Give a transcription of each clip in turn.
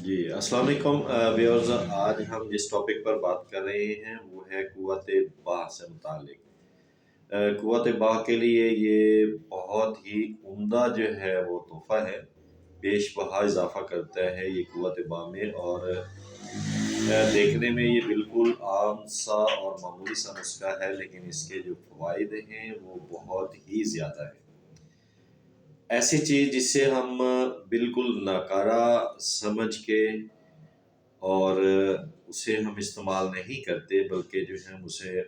جی السلام علیکم ویورز، آج ہم جس ٹاپک پر بات کر رہے ہیں وہ ہے قوت باہ سے متعلق۔ قوت باہ کے لیے یہ بہت ہی عمدہ جو ہے وہ تحفہ ہے، بیش بہا اضافہ کرتا ہے یہ قوت باہ میں، اور دیکھنے میں یہ بالکل عام سا اور معمولی سا نسخہ ہے، لیکن اس کے جو فوائد ہیں وہ بہت ہی زیادہ ہیں۔ ایسی چیز جس سے ہم بالکل ناکارہ سمجھ کے اور اسے ہم استعمال نہیں کرتے، بلکہ جو ہے ہم اسے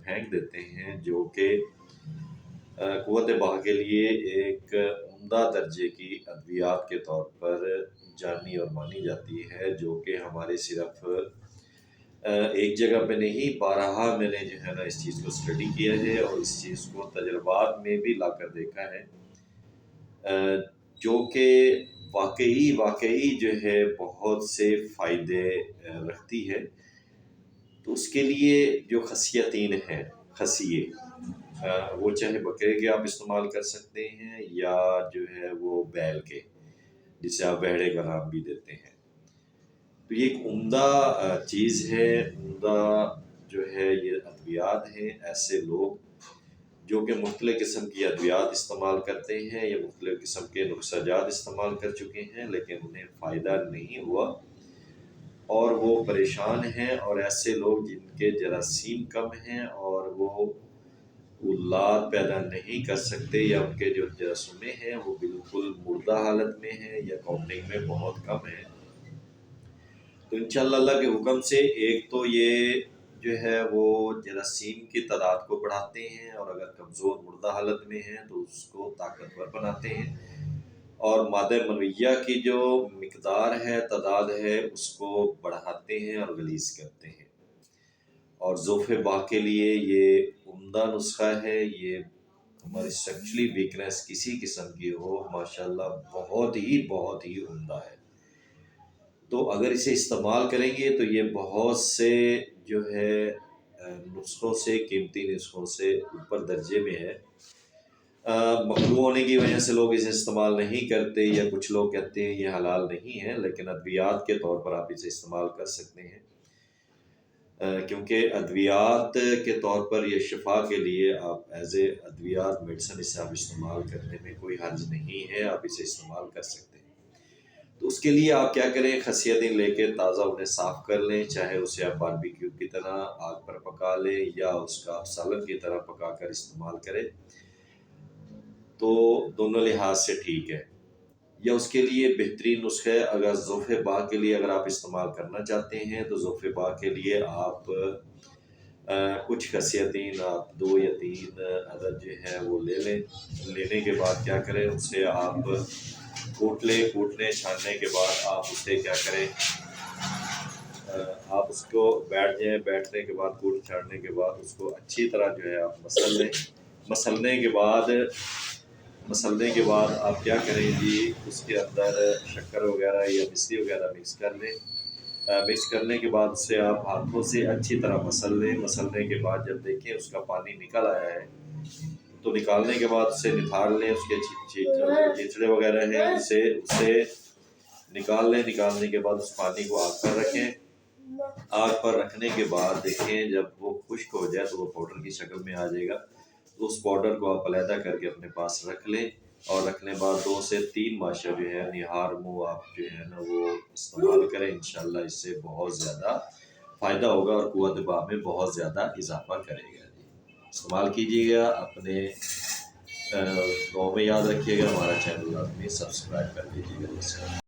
پھینک دیتے ہیں، جو کہ قوت باہ کے لیے ایک عمدہ درجے کی ادویات کے طور پر جانی اور مانی جاتی ہے، جو کہ ہمارے صرف ایک جگہ پہ نہیں، بارہا میں نے جو ہے نا اس چیز کو اسٹڈی کیا ہے اور اس چیز کو تجربات میں بھی لا کر دیکھا ہے، جو کہ واقعی جو ہے بہت سے فائدے رکھتی ہے۔ تو اس کے لیے جو خصیتین ہیں، خصیے، وہ چاہے بکرے کے آپ استعمال کر سکتے ہیں یا جو ہے وہ بیل کے، جسے آپ بہڑے کا نام بھی دیتے ہیں۔ تو یہ ایک عمدہ چیز ہے، عمدہ جو ہے یہ ادویات ہیں۔ ایسے لوگ جو کہ مختلف قسم کی ادویات استعمال کرتے ہیں یا مختلف قسم کے نسخہ جات استعمال کر چکے ہیں، لیکن انہیں فائدہ نہیں ہوا اور وہ پریشان ہیں، اور ایسے لوگ جن کے جراثیم کم ہیں اور وہ اولاد پیدا نہیں کر سکتے، یا ان کے جو جراثیمیں ہیں وہ بالکل مردہ حالت میں ہیں یا کاؤنٹنگ میں بہت کم ہیں، تو انشاءاللہ اللہ کے حکم سے ایک تو یہ جو ہے وہ جراثیم کی تعداد کو بڑھاتے ہیں، اور اگر کمزور مردہ حالت میں ہیں تو اس کو طاقتور بناتے ہیں، اور مادہ منویہ کی جو مقدار ہے، تعداد ہے، اس کو بڑھاتے ہیں اور غلیظ کرتے ہیں۔ اور ضعف باہ کے لیے یہ عمدہ نسخہ ہے۔ یہ ہماری سیکچولی ویکنس کسی قسم کی ہو، ماشاءاللہ بہت ہی عمدہ ہے۔ تو اگر اسے استعمال کریں گے تو یہ بہت سے جو ہے نسخوں سے، قیمتی نسخوں سے اوپر درجے میں ہے۔ مکروہ ہونے کی وجہ سے لوگ اسے استعمال نہیں کرتے، یا کچھ لوگ کہتے ہیں یہ حلال نہیں ہے، لیکن ادویات کے طور پر آپ اسے استعمال کر سکتے ہیں، کیونکہ ادویات کے طور پر یہ شفا کے لیے آپ ایز اے ادویات میڈیسن اسے آپ استعمال کرنے میں کوئی حرج نہیں ہے، آپ اسے استعمال کر سکتے ہیں۔ تو اس کے لیے آپ کیا کریں، خصیتیں لے کے تازہ انہیں صاف کر لیں، چاہے اسے آپ باربیکیو کی طرح آگ پر پکا لیں یا اس کا آپ سالن کی طرح پکا کر استعمال کریں، تو دونوں لحاظ سے ٹھیک ہے۔ یا اس کے لیے بہترین نسخہ ہے، اگر ضعف باہ کے لیے اگر آپ استعمال کرنا چاہتے ہیں تو ضعف باہ کے لیے آپ کچھ خصیتیں آپ 2 یا 3 عدد جو ہے وہ لے لیں۔ لینے کے بعد کیا کریں، اسے آپ کوٹ لیں، کوٹنے چھاننے کے بعد آپ اسے کیا کریں، آپ اس کو بیٹھ جائیں، بیٹھنے کے بعد کوٹ چھاننے کے بعد اس کو اچھی طرح جو ہے آپ مسل لیں۔ مسلنے کے بعد آپ کیا کریں جی، اس کے اندر شکر وغیرہ یا مصری وغیرہ مکس کر لیں۔ مکس کرنے کے بعد اسے آپ ہاتھوں سے اچھی طرح مسل لیں۔ مسلنے کے بعد جب دیکھیں اس کا پانی نکل آیا ہے تو نکالنے کے بعد اسے نتھار لیں، اس کے چیچڑے وغیرہ ہیں اسے نکال لیں۔ نکالنے کے بعد اس پانی کو آگ پر رکھیں۔ آگ پر رکھنے کے بعد دیکھیں جب وہ خشک ہو جائے تو وہ پاؤڈر کی شکل میں آ جائے گا، تو اس پاؤڈر کو آپ علیحدہ کر کے اپنے پاس رکھ لیں، اور رکھنے بعد 2 سے 3 ماشا جو ہے نہار منہ آپ جو ہے نا وہ استعمال کریں۔ انشاءاللہ اس سے بہت زیادہ فائدہ ہوگا اور قوت باہ میں بہت زیادہ اضافہ کرے گا۔ استعمال کیجیے گا، اپنے دعاؤں میں یاد رکھیے گا، ہمارا چینل لازمی سبسکرائب کر لیجیے گا۔